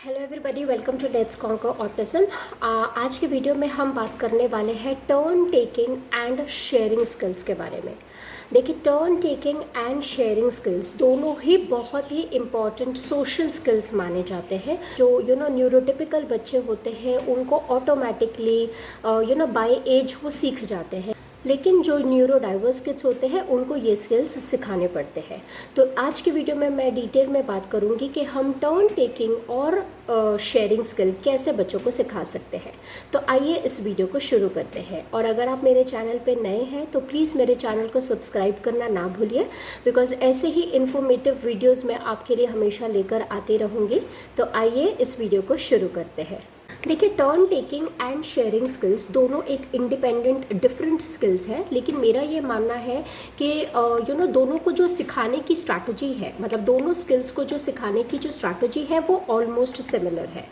Hello everybody, welcome to let's conquer autism. आज के video में हम बात करने वाले हैं turn taking and sharing skills के बारे में। देखिए, turn taking and sharing skills दोनों ही बहुत ही इम्पॉर्टेंट सोशल स्किल्स माने जाते हैं। जो न्यूरोटिपिकल बच्चे होते हैं उनको ऑटोमेटिकली बाय एज वो सीख जाते हैं, लेकिन जो न्यूरो डाइवर्स किड्स होते हैं उनको ये स्किल्स सिखाने पड़ते हैं। तो आज की वीडियो में मैं डिटेल में बात करूंगी कि हम टर्न टेकिंग और शेयरिंग स्किल कैसे बच्चों को सिखा सकते हैं। तो आइए इस वीडियो को शुरू करते हैं। और अगर आप मेरे चैनल पे नए हैं तो प्लीज़ मेरे चैनल को सब्सक्राइब करना ना भूलिए, बिकॉज ऐसे ही इन्फॉर्मेटिव वीडियोज़ मैं आपके लिए हमेशा लेकर आती रहूँगी। तो आइए इस वीडियो को शुरू करते हैं। देखिए, turn taking and sharing skills दोनों एक इंडिपेंडेंट डिफरेंट स्किल्स हैं, लेकिन मेरा ये मानना है कि दोनों को जो सिखाने की स्ट्रैटेजी है, मतलब दोनों स्किल्स को जो सिखाने की जो स्ट्रैटेजी है वो ऑलमोस्ट सिमिलर है।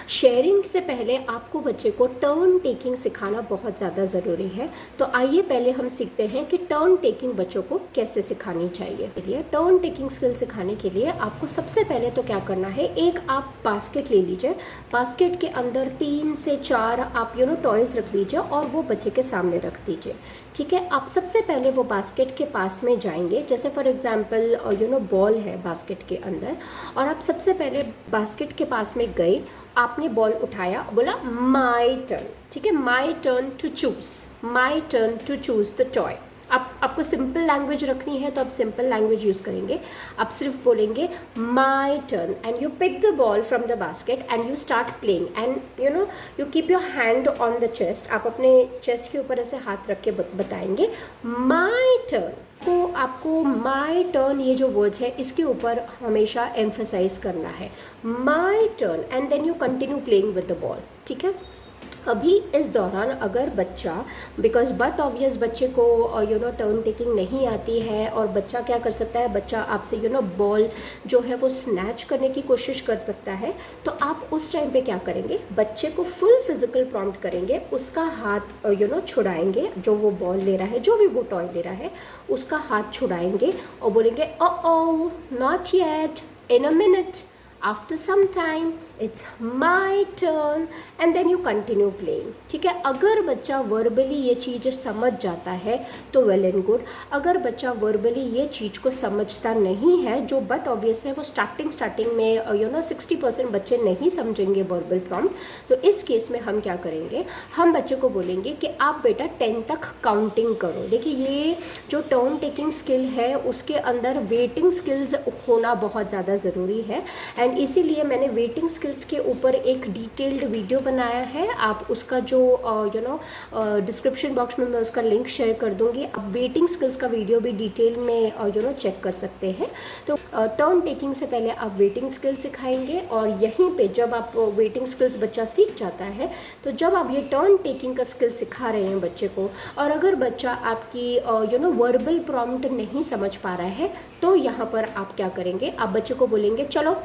शेयरिंग से पहले आपको बच्चे को टर्न टेकिंग सिखाना बहुत ज़्यादा ज़रूरी है। तो आइए पहले हम सीखते हैं कि टर्न टेकिंग बच्चों को कैसे सिखानी चाहिए। इसलिए टर्न टेकिंग स्किल सिखाने के लिए आपको सबसे पहले तो क्या करना है, एक आप बास्केट ले लीजिए। बास्केट के अंदर 3 से 4 आप टॉयज़ रख लीजिए और वो बच्चे के सामने रख दीजिए। ठीक है, आप सबसे पहले वो बास्केट के पास में जाएंगे। जैसे फॉर एग्जांपल बॉल है बास्केट के अंदर, और आप सबसे पहले बास्केट के पास में गए, आपने बॉल उठाया, बोला माय टर्न। ठीक है, my turn to choose, my turn to choose the toy. आपको सिंपल लैंग्वेज रखनी है तो आप सिंपल लैंग्वेज यूज़ करेंगे। आप सिर्फ बोलेंगे my turn and you pick the ball from the basket and you start playing and you keep your hand on the chest. आप अपने चेस्ट के ऊपर ऐसे हाथ रख के बताएंगे माय टर्न। तो आपको माय टर्न ये जो वर्ड्स है इसके ऊपर हमेशा एम्फसाइज करना है, my turn, and then you continue playing with the ball. ठीक है, अभी इस दौरान अगर बच्चा, बिकॉज बट ऑब्वियस बच्चे को टर्न टेकिंग नहीं आती है, और बच्चा क्या कर सकता है, बच्चा आपसे बॉल जो है वो स्नैच करने की कोशिश कर सकता है। तो आप उस टाइम पे क्या करेंगे, बच्चे को फुल फिजिकल प्रॉम्प्ट करेंगे, उसका हाथ छुड़ाएंगे, जो वो बॉल ले रहा है, जो भी वो टॉय ले रहा है उसका हाथ छुड़ाएंगे और बोलेंगे oh not yet, in a minute, after some time, it's my turn, and then you continue playing. ठीक है, अगर बच्चा वर्बली ये चीज़ समझ जाता है तो वेल एंड गुड। अगर बच्चा वर्बली ये चीज़ को समझता नहीं है, जो बट ऑब्वियस है, वो स्टार्टिंग में 60% बच्चे नहीं समझेंगे वर्बल प्रॉम्प्ट, तो इस केस में हम क्या करेंगे, हम बच्चे को बोलेंगे कि आप बेटा 10 तक काउंटिंग करो। देखिए, ये जो टर्न टेकिंग स्किल है उसके अंदर वेटिंग स्किल्स होना बहुत ज़्यादा ज़रूरी है, एंड इसीलिए मैंने वेटिंग स्किल्स के ऊपर एक डिटेल्ड वीडियो बनाया है। आप उसका जो डिस्क्रिप्शन बॉक्स में मैं उसका लिंक शेयर कर दूंगी। आप वेटिंग स्किल्स का वीडियो भी डिटेल में चेक कर सकते हैं। तो टर्न टेकिंग से पहले आप वेटिंग स्किल सिखाएंगे, और यहीं पे जब आप वेटिंग स्किल्स बच्चा सीख जाता है, तो जब आप ये टर्न टेकिंग का स्किल सिखा रहे हैं बच्चे को, और अगर बच्चा आपकी वर्बल प्रॉम्प्ट नहीं समझ पा रहा है, तो यहाँ पर आप क्या करेंगे, आप बच्चे को बोलेंगे चलो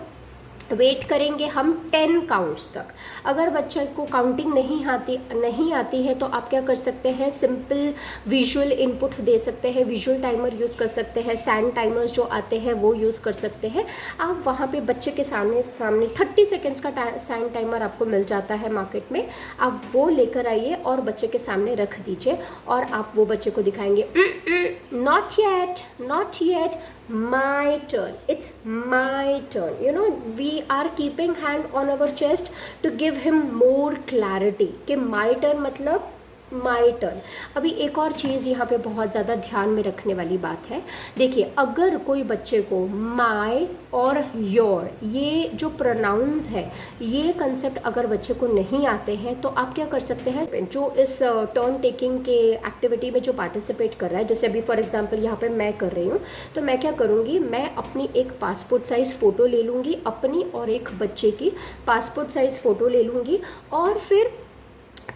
वेट करेंगे हम 10 काउंट्स तक। अगर बच्चे को काउंटिंग नहीं आती है तो आप क्या कर सकते हैं, सिंपल विजुअल इनपुट दे सकते हैं, विजुअल टाइमर यूज़ कर सकते हैं, सैंड टाइमर्स जो आते हैं वो यूज़ कर सकते हैं। आप वहाँ पे बच्चे के सामने 30 सेकेंड्स का सैंड टाइमर आपको मिल जाता है मार्केट में, आप वो लेकर आइए और बच्चे के सामने रख दीजिए, और आप वो बच्चे को दिखाएंगे not yet, not yet, my turn, it's my turn. We are keeping hand on our chest to give him more clarity कि my turn मतलब माई टर्न। अभी एक और चीज़ यहाँ पे बहुत ज़्यादा ध्यान में रखने वाली बात है। देखिए, अगर कोई बच्चे को माई और योर ये जो प्रोनाउंस है, ये कंसेप्ट अगर बच्चे को नहीं आते हैं, तो आप क्या कर सकते हैं, जो इस टर्न टेकिंग के एक्टिविटी में जो पार्टिसिपेट कर रहा है, जैसे अभी फॉर एग्जांपल यहाँ पे मैं कर रही हूँ, तो मैं क्या करूँगी, मैं अपनी एक पासपोर्ट साइज़ फ़ोटो ले लूँगी, अपनी और एक बच्चे की पासपोर्ट साइज़ फ़ोटो ले लूँगी, और फिर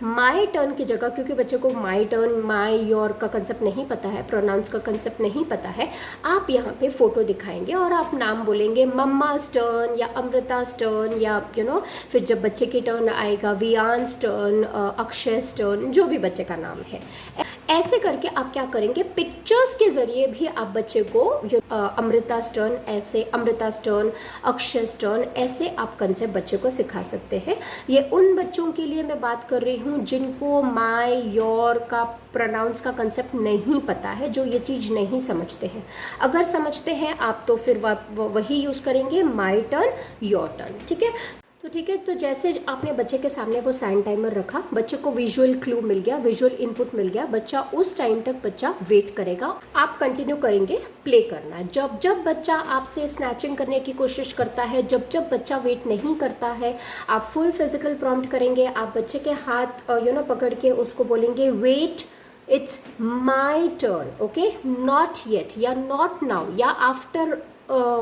माई टर्न की जगह, क्योंकि बच्चे को माई टर्न, माई योर का कंसेप्ट नहीं पता है, प्रोनाउंस का कंसेप्ट नहीं पता है, आप यहाँ पे फ़ोटो दिखाएंगे और आप नाम बोलेंगे मम्मा's टर्न या अमृता's टर्न, या फिर जब बच्चे की टर्न आएगा वियांस टर्न, अक्षय's टर्न, जो भी बच्चे का नाम है। ऐसे करके आप क्या करेंगे, पिक्चर्स के ज़रिए भी आप बच्चे को अमृता स्टर्न ऐसे, अमृता स्टर्न, अक्षय स्टर्न ऐसे आप कंसेप्ट बच्चे को सिखा सकते हैं। ये उन बच्चों के लिए मैं बात कर रही हूँ जिनको माय योर का प्रोनाउंस का कंसेप्ट नहीं पता है, जो ये चीज़ नहीं समझते हैं। अगर समझते हैं आप तो फिर वही यूज़ करेंगे, माय टर्न योर टर्न। ठीक है, तो ठीक है, तो जैसे आपने बच्चे के सामने वो सैंड टाइमर रखा, बच्चे को विजुअल क्लू मिल गया, विजुअल इनपुट मिल गया, बच्चा उस टाइम तक बच्चा वेट करेगा। आप कंटिन्यू करेंगे प्ले करना। जब जब बच्चा आपसे स्नैचिंग करने की कोशिश करता है, जब जब बच्चा वेट नहीं करता है, आप फुल फिजिकल प्रॉम्प्ट करेंगे। आप बच्चे के हाथ पकड़ के उसको बोलेंगे wait, it's my turn, okay, not yet या नॉट नाउ या आफ्टर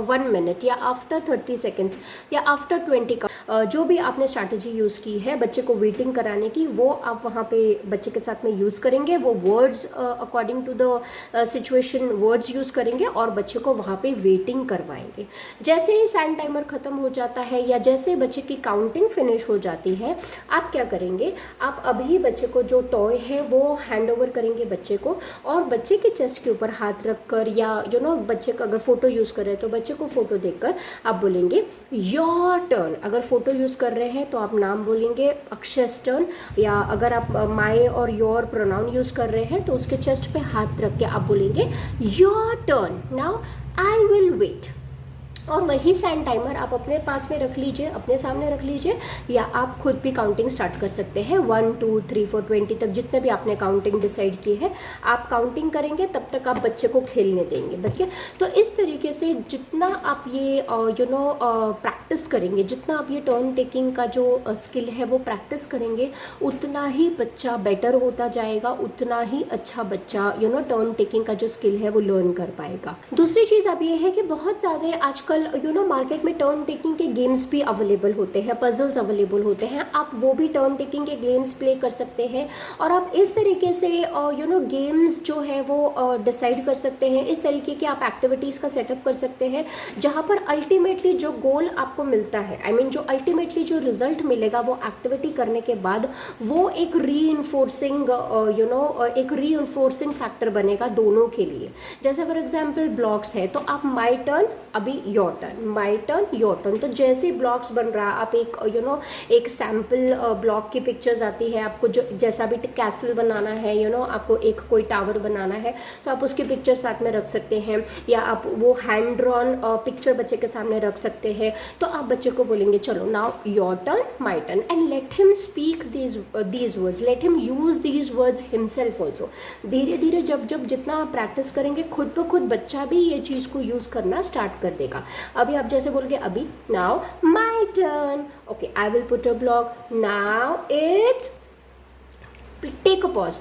1 मिनट या आफ्टर 30 सेकेंड्स या आफ्टर 20 का जो भी आपने स्ट्रैटेजी यूज़ की है बच्चे को वेटिंग कराने की, वो आप वहाँ पे बच्चे के साथ में यूज़ करेंगे। वो words according to the situation words use करेंगे और बच्चे को वहाँ पे वेटिंग करवाएंगे। जैसे ही सैंड टाइमर ख़त्म हो जाता है या जैसे बच्चे की काउंटिंग फिनिश हो जाती है, आप क्या करेंगे, आप अभी बच्चे को जो टॉय है वो हैंड ओवर करेंगे बच्चे को, और बच्चे के चेस्ट के ऊपर हाथ रख कर या बच्चे का अगर फ़ोटो यूज़ कर रहे हैं तो बच्चे को फ़ोटो देखकर आप बोलेंगे योर टर्न। अगर फ़ोटो यूज़ कर रहे हैं तो आप नाम बोलेंगे अक्षय टर्न, या अगर आप माय और योर प्रोनाउन यूज़ कर रहे हैं तो उसके चेस्ट पे हाथ रख के आप बोलेंगे your turn, now I will wait. और वही सैंड टाइमर आप अपने पास में रख लीजिए, अपने सामने रख लीजिए, या आप खुद भी काउंटिंग स्टार्ट कर सकते हैं 1 2 3 4 20 तक, जितने भी आपने काउंटिंग डिसाइड की है आप काउंटिंग करेंगे, तब तक आप बच्चे को खेलने देंगे। बच्चे तो इस तरीके से जितना आप ये प्रैक्टिस करेंगे, जितना आप ये टर्न टेकिंग का जो स्किल है वो प्रैक्टिस करेंगे, उतना ही बच्चा बेटर होता जाएगा, उतना ही अच्छा बच्चा टर्न टेकिंग का जो स्किल है वो लर्न कर पाएगा। दूसरी चीज़ अब ये है कि बहुत ज़्यादा आजकल मार्केट में टर्न टेकिंग के गेम्स भी अवेलेबल होते हैं, पजल्स अवेलेबल होते हैं, आप वो भी टर्न टेकिंग के गेम्स प्ले कर सकते हैं। और आप इस तरीके से गेम्स जो है वो डिसाइड कर सकते हैं, इस तरीके की आप एक्टिविटीज़ का सेटअप कर सकते हैं जहाँ पर अल्टीमेटली जो गोल आपको मिलता है, आई मीन जो अल्टीमेटली जो रिजल्ट मिलेगा वो एक्टिविटी करने के बाद वो एक रीइंफोर्सिंग फैक्टर बनेगा दोनों के लिए। जैसे फॉर एग्जाम्पल ब्लॉक्स है तो आप माई टर्न, अभी your turn, my turn your turn, तो जैसे ब्लॉक्स बन रहा है आप एक एक सैम्पल ब्लॉक की पिक्चर्स आती है, आपको जो जैसा भी कैसल बनाना है, आपको एक कोई टावर बनाना है तो आप उसकी पिक्चर साथ में रख सकते हैं, या आप वो हैंड ड्रॉन पिक्चर बच्चे के सामने रख सकते हैं। तो आप बच्चे को बोलेंगे चलो now your turn, my turn, and let him speak these words, let him use these words himself also. धीरे धीरे जब जितना आप प्रैक्टिस करेंगे खुद ब खुद बच्चा भी ये चीज़ को यूज़ करना स्टार्ट कर देगा। अभी आप जैसे बोलोगे अभी now my turn, okay I will put a block, now it's take a pause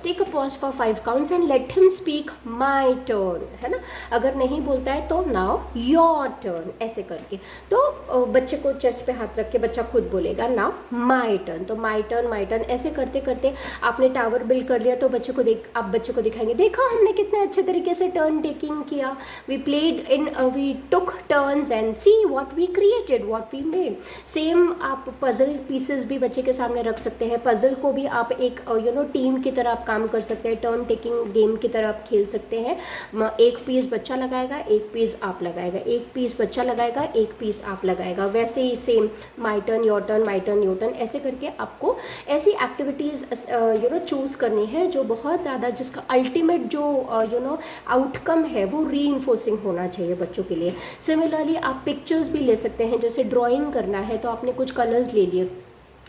for 5 counts and let him speak my turn, है ना। अगर नहीं बोलता है तो now your turn, ऐसे करके तो बच्चे को चेस्ट पे हाथ रख के बच्चा खुद बोलेगा now my turn, तो my turn ऐसे करते करते आपने टावर बिल्ड कर लिया। तो आप बच्चे को दिखाएंगे देखो हमने कितने अच्छे तरीके से टर्न टेकिंग किया, we took turns and see what we created, what we made। Same आप पजल पीसेस भी बच्चे के सामने रख सकते हैं, पजल को भी आप एक टीम की तरह आप काम कर सकते हैं, टर्न टेकिंग गेम की तरह आप खेल सकते हैं। एक पीस बच्चा लगाएगा, एक पीस आप लगाएगा, एक पीस बच्चा लगाएगा, एक पीस आप लगाएगा, वैसे ही same my turn your turn, my turn your turn, ऐसे करके आपको ऐसी एक्टिविटीज़ चूज़ करनी है जो बहुत ज़्यादा, जिसका अल्टीमेट जो आउटकम है वो रीइंफोर्सिंग होना चाहिए बच्चों के लिए। सिमिलरली आप पिक्चर्स भी ले सकते हैं, जैसे ड्राइंग करना है तो आपने कुछ कलर्स ले लिए,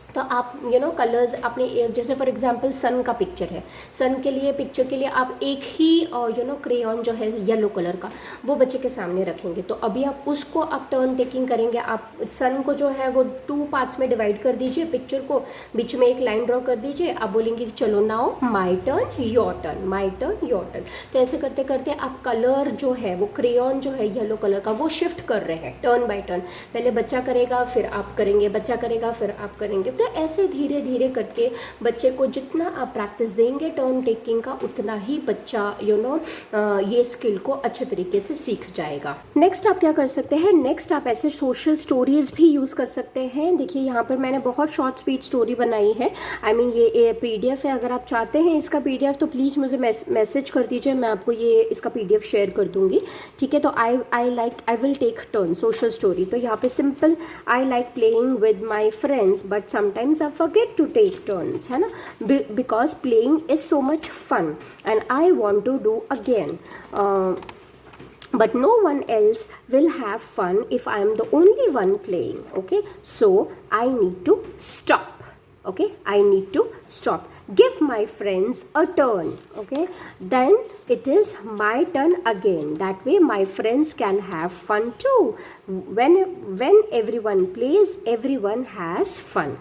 तो आप कलर्स आपने, जैसे फॉर एग्जांपल सन का पिक्चर है, सन के लिए पिक्चर के लिए आप एक ही क्रेयॉन जो है येलो कलर का वो बच्चे के सामने रखेंगे। तो अभी आप उसको आप टर्न टेकिंग करेंगे। आप सन को जो है वो 2 पार्ट्स में डिवाइड कर दीजिए, पिक्चर को बीच में एक लाइन ड्रॉ कर दीजिए, आप बोलेंगे चलो now my turn your turn, my turn your turn. तो ऐसे करते करते आप कलर जो है वो क्रेयॉन जो है येलो कलर का वो शिफ्ट कर रहे हैं टर्न बाय टर्न। पहले बच्चा करेगा फिर आप करेंगे, बच्चा करेगा फिर आप करेंगे। तो ऐसे धीरे धीरे करके बच्चे को जितना आप प्रैक्टिस देंगे टर्न टेकिंग का, उतना ही बच्चा ये स्किल को अच्छे तरीके से सीख जाएगा। नेक्स्ट आप क्या कर सकते हैं, नेक्स्ट आप ऐसे सोशल स्टोरीज भी यूज़ कर सकते हैं। देखिए यहाँ पर मैंने बहुत शॉर्ट स्वीट स्टोरी बनाई है। आई मीन ये PDF है, अगर आप चाहते हैं इसका PDF तो प्लीज़ मुझे मैसेज कर दीजिए, मैं आपको ये इसका PDF शेयर कर दूंगी, ठीक है। तो I will take turn social story. तो यहाँ पे simple, I like playing with my friends but sometimes I forget to take turns, है ना, because playing is so much fun and I want to do again, but no one else will have fun if I am the only one playing. Okay, so I need to stop. Okay, I need to stop, give my friends a turn. Okay, then it is my turn again. That way my friends can have fun too. When everyone plays, everyone has fun.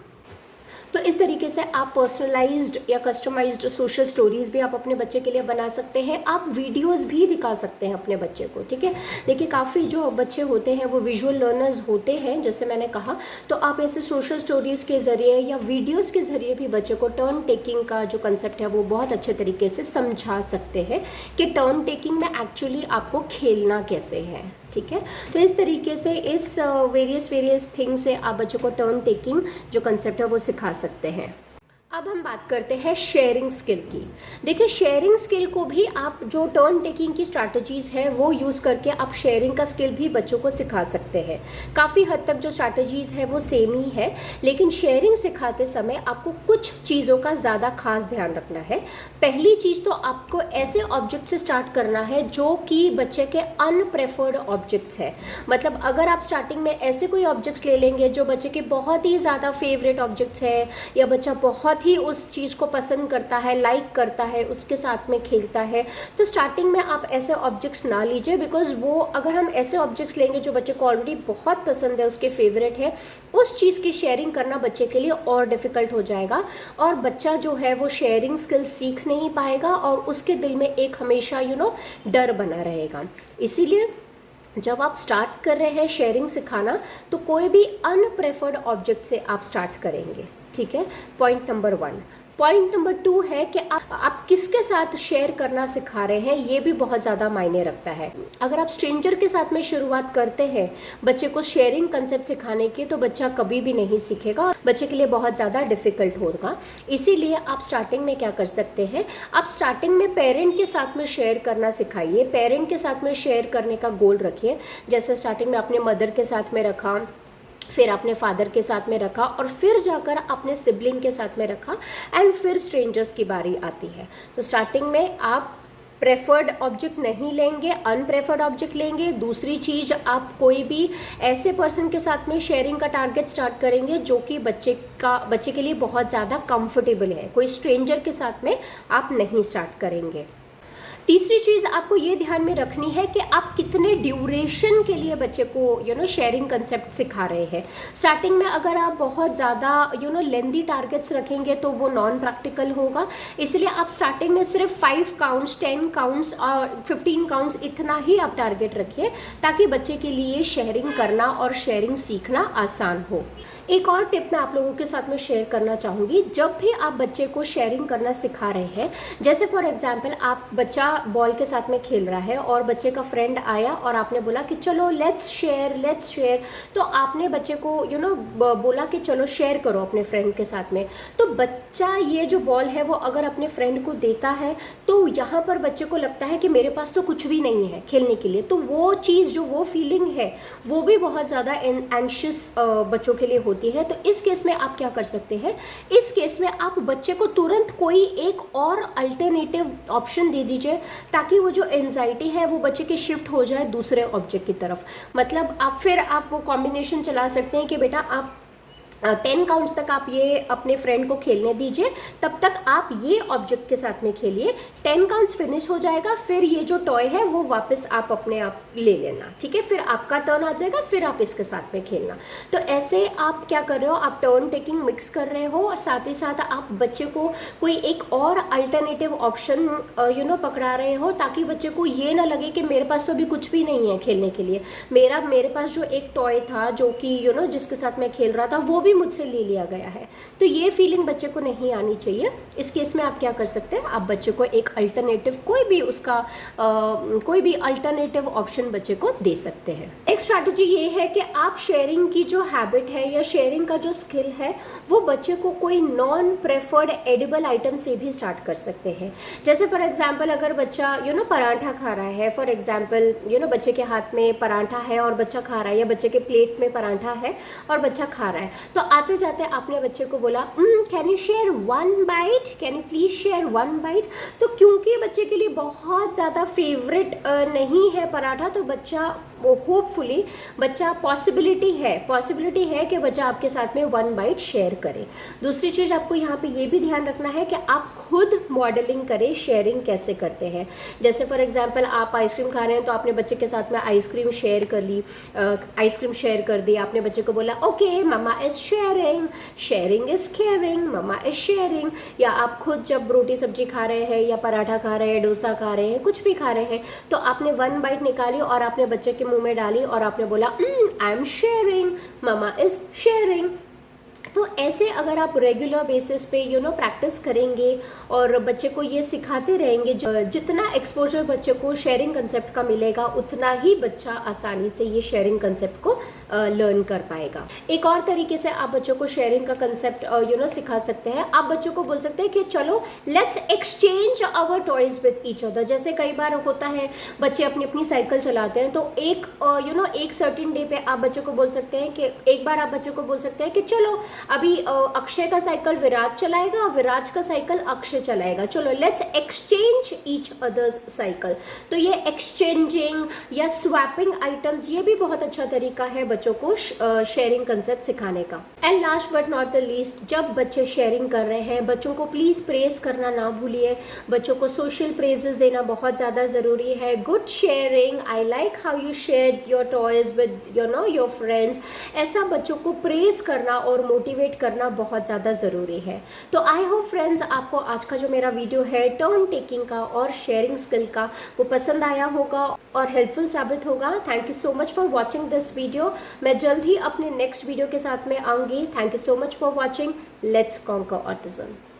तो इस तरीके से आप personalised या customised social stories भी आप अपने बच्चे के लिए बना सकते हैं। आप वीडियोस भी दिखा सकते हैं अपने बच्चे को, ठीक है। देखिए काफ़ी जो बच्चे होते हैं वो विजुअल लर्नर्स होते हैं, जैसे मैंने कहा, तो आप ऐसे सोशल स्टोरीज के ज़रिए या वीडियोस के ज़रिए भी बच्चे को टर्न टेकिंग का जो कंसेप्ट है वो बहुत अच्छे तरीके से समझा सकते हैं कि टर्न टेकिंग में एक्चुअली आपको खेलना कैसे है, ठीक है। तो इस तरीके से इस वेरियस थिंग से आप बच्चों को टर्न टेकिंग जो कंसेप्ट है वो सिखा सकते हैं। अब हम बात करते हैं शेयरिंग स्किल की। देखिए शेयरिंग स्किल को भी आप जो टर्न टेकिंग की स्ट्रैटेजीज है वो यूज़ करके आप शेयरिंग का स्किल भी बच्चों को सिखा सकते हैं। काफ़ी हद तक जो स्ट्रैटेजीज है वो सेम ही है, लेकिन शेयरिंग सिखाते समय आपको कुछ चीज़ों का ज़्यादा खास ध्यान रखना है। पहली चीज़ तो आपको ऐसे ऑब्जेक्ट से स्टार्ट करना है जो कि बच्चे के अनप्रेफर्ड ऑब्जेक्ट्स है। मतलब अगर आप स्टार्टिंग में ऐसे कोई ऑब्जेक्ट्स ले लेंगे जो बच्चे के बहुत ही ज़्यादा फेवरेट ऑब्जेक्ट्स है या बच्चा बहुत ही उस चीज़ को पसंद करता है, लाइक करता है, उसके साथ में खेलता है, तो स्टार्टिंग में आप ऐसे ऑब्जेक्ट्स ना लीजिए, बिकॉज वो अगर हम ऐसे ऑब्जेक्ट्स लेंगे जो बच्चे को ऑलरेडी बहुत पसंद है, उसके फेवरेट है, उस चीज़ की शेयरिंग करना बच्चे के लिए और डिफ़िकल्ट हो जाएगा और बच्चा जो है वो शेयरिंग स्किल सीख नहीं पाएगा और उसके दिल में एक हमेशा डर बना रहेगा। इसीलिए जब आप स्टार्ट कर रहे हैं शेयरिंग सिखाना तो कोई भी अनप्रेफर्ड ऑब्जेक्ट से आप स्टार्ट करेंगे, ठीक है। Point number 1। पॉइंट नंबर 2 है कि आप किसके साथ शेयर करना सिखा रहे हैं, ये भी बहुत ज़्यादा मायने रखता है। अगर आप स्ट्रेंजर के साथ में शुरुआत करते हैं बच्चे को शेयरिंग कंसेप्ट सिखाने की, तो बच्चा कभी भी नहीं सीखेगा और बच्चे के लिए बहुत ज़्यादा डिफ़िकल्ट होगा। इसीलिए आप स्टार्टिंग में क्या कर सकते हैं, आप स्टार्टिंग में पेरेंट के साथ में शेयर करना सिखाइए। पेरेंट के साथ में शेयर करने का गोल रखिए। जैसे स्टार्टिंग में अपने मदर के साथ में रखा, फिर अपने फादर के साथ में रखा और फिर जाकर अपने सिबलिंग के साथ में रखा एंड फिर स्ट्रेंजर्स की बारी आती है। तो स्टार्टिंग में आप प्रेफर्ड ऑब्जेक्ट नहीं लेंगे, अनप्रेफर्ड ऑब्जेक्ट लेंगे। दूसरी चीज़, आप कोई भी ऐसे पर्सन के साथ में शेयरिंग का टारगेट स्टार्ट करेंगे जो कि बच्चे के लिए बहुत ज़्यादा कंफर्टेबल है। कोई स्ट्रेंजर के साथ में आप नहीं स्टार्ट करेंगे। तीसरी चीज़ आपको ये ध्यान में रखनी है कि आप कितने ड्यूरेशन के लिए बच्चे को शेयरिंग कंसेप्ट सिखा रहे हैं। स्टार्टिंग में अगर आप बहुत ज़्यादा लेंदी टारगेट्स रखेंगे तो वो नॉन प्रैक्टिकल होगा। इसलिए आप स्टार्टिंग में सिर्फ 5 काउंट्स, 10 काउंट्स और 15 काउंट्स इतना ही आप टारगेट रखिए ताकि बच्चे के लिए शेयरिंग करना और शेयरिंग सीखना आसान हो। एक और टिप मैं आप लोगों के साथ में शेयर करना चाहूँगी। जब भी आप बच्चे को शेयरिंग करना सिखा रहे हैं, जैसे फॉर एग्जांपल आप बच्चा बॉल के साथ में खेल रहा है और बच्चे का फ्रेंड आया और आपने बोला कि चलो लेट्स शेयर, तो आपने बच्चे को बोला कि चलो शेयर करो अपने फ्रेंड के साथ में। तो बच्चा ये जो बॉल है वो अगर अपने फ्रेंड को देता है तो यहाँ पर बच्चे को लगता है कि मेरे पास तो कुछ भी नहीं है खेलने के लिए। तो वो चीज़ जो वो फीलिंग है वो भी बहुत ज़्यादा एंशियस बच्चों के लिए होती है। तो इस केस में आप क्या कर सकते हैं, इस केस में आप बच्चे को तुरंत कोई एक और अल्टरनेटिव ऑप्शन दे दीजिए ताकि वो जो एंजाइटी है वो बच्चे की शिफ्ट हो जाए दूसरे ऑब्जेक्ट की तरफ। मतलब आप वो कॉम्बिनेशन चला सकते हैं कि बेटा आप 10 काउंट्स तक आप ये अपने फ्रेंड को खेलने दीजिए, तब तक आप ये ऑब्जेक्ट के साथ में खेलिए। 10 काउंट्स फिनिश हो जाएगा, फिर ये जो टॉय है वो वापस आप अपने आप ले लेना, ठीक है। फिर आपका टर्न आ जाएगा, फिर आप इसके साथ में खेलना। तो ऐसे आप क्या कर रहे हो, आप टर्न टेकिंग मिक्स कर रहे हो और साथ ही साथ आप बच्चे को कोई एक और अल्टरनेटिव ऑप्शन पकड़ा रहे हो ताकि बच्चे को ये ना लगे कि मेरे पास तो अभी कुछ भी नहीं है खेलने के लिए। मेरे पास जो एक टॉय था जो कि जिसके साथ मैं खेल रहा था वो भी मुझसे ले लिया गया है। तो ये फीलिंग बच्चे को नहीं आनी चाहिए। इस केस में आप क्या कर सकते हैं, आप बच्चे को एक अल्टरनेटिव कोई भी अल्टरनेटिव ऑप्शन बच्चे को दे सकते हैं। एक स्ट्रैटेजी ये है कि आप शेयरिंग की जो हैबिट है या शेयरिंग का जो स्किल है वो बच्चे को कोई नॉन प्रेफर्ड एडिबल आइटम से भी स्टार्ट कर सकते हैं। जैसे फॉर एग्जांपल अगर बच्चा पराठा खा रहा है, फॉर एग्जांपल बच्चे के हाथ में पराठा है और बच्चा खा रहा है, या बच्चे के प्लेट में पराठा है और बच्चा खा रहा है, तो आते जाते आपने बच्चे को बोला can you share one byte, can you please share one byte. तो क्योंकि बच्चे के लिए बहुत ज़्यादा फेवरेट नहीं है पराठा, तो बच्चा होपफुली पॉसिबिलिटी है कि बच्चा आपके साथ में वन बाइट शेयर करे। दूसरी चीज़ आपको यहाँ पे ये भी ध्यान रखना है कि आप खुद मॉडलिंग करें शेयरिंग कैसे करते हैं। जैसे फॉर एग्जांपल आप आइसक्रीम खा रहे हैं तो आपने बच्चे के साथ में आइसक्रीम शेयर कर ली, आइसक्रीम शेयर कर दी, आपने बच्चे को बोला okay mama is sharing, sharing is caring, mama is sharing. या आप खुद जब रोटी सब्जी खा रहे हैं या पराठा खा रहे हैं, डोसा खा रहे हैं, कुछ भी खा रहे हैं, तो आपने वन बाइट निकाली और आपने बच्चे के मुंह में डाली और आपने बोला I am sharing, mama is sharing. तो ऐसे अगर आप रेगुलर बेसिस पे प्रैक्टिस करेंगे और बच्चे को ये सिखाते रहेंगे, जितना एक्सपोजर बच्चे को शेयरिंग कंसेप्ट का मिलेगा उतना ही बच्चा आसानी से ये शेयरिंग कंसेप्ट को लर्न कर पाएगा। एक और तरीके से आप बच्चों को शेयरिंग का कंसेप्ट सिखा सकते हैं। आप बच्चों को बोल सकते हैं कि चलो let's exchange our toys with each other. जैसे कई बार होता है बच्चे अपनी अपनी साइकिल चलाते हैं, तो एक सर्टेन डे पे आप बच्चों को बोल सकते हैं कि एक बार आप बच्चों को बोल सकते हैं कि चलो अभी अक्षय का साइकिल विराज चलाएगा, विराज का साइकिल अक्षय चलाएगा, चलो let's exchange each others cycle. तो ये एक्सचेंजिंग या स्वैपिंग आइटम्स ये भी बहुत अच्छा तरीका है बच्चों को शेयरिंग कंसेप्ट सिखाने का। And last but not the least, जब बच्चे शेयरिंग कर रहे हैं बच्चों को प्लीज प्रेज करना ना भूलिए। बच्चों को सोशल प्रेजेस देना बहुत ज़्यादा ज़रूरी है। Good sharing, I like how you shared your toys with your friends, ऐसा बच्चों को प्रेज करना और मोटिवेट करना बहुत ज़्यादा ज़रूरी है। तो आई होप फ्रेंड्स आपको आज का जो मेरा वीडियो है टर्न टेकिंग का और शेयरिंग स्किल का वो पसंद आया होगा और हेल्पफुल साबित होगा। Thank you so much for watching this video. मैं जल्द ही अपने नेक्स्ट वीडियो के साथ में आऊँगी। Thank you so much for watching. Let's conquer autism.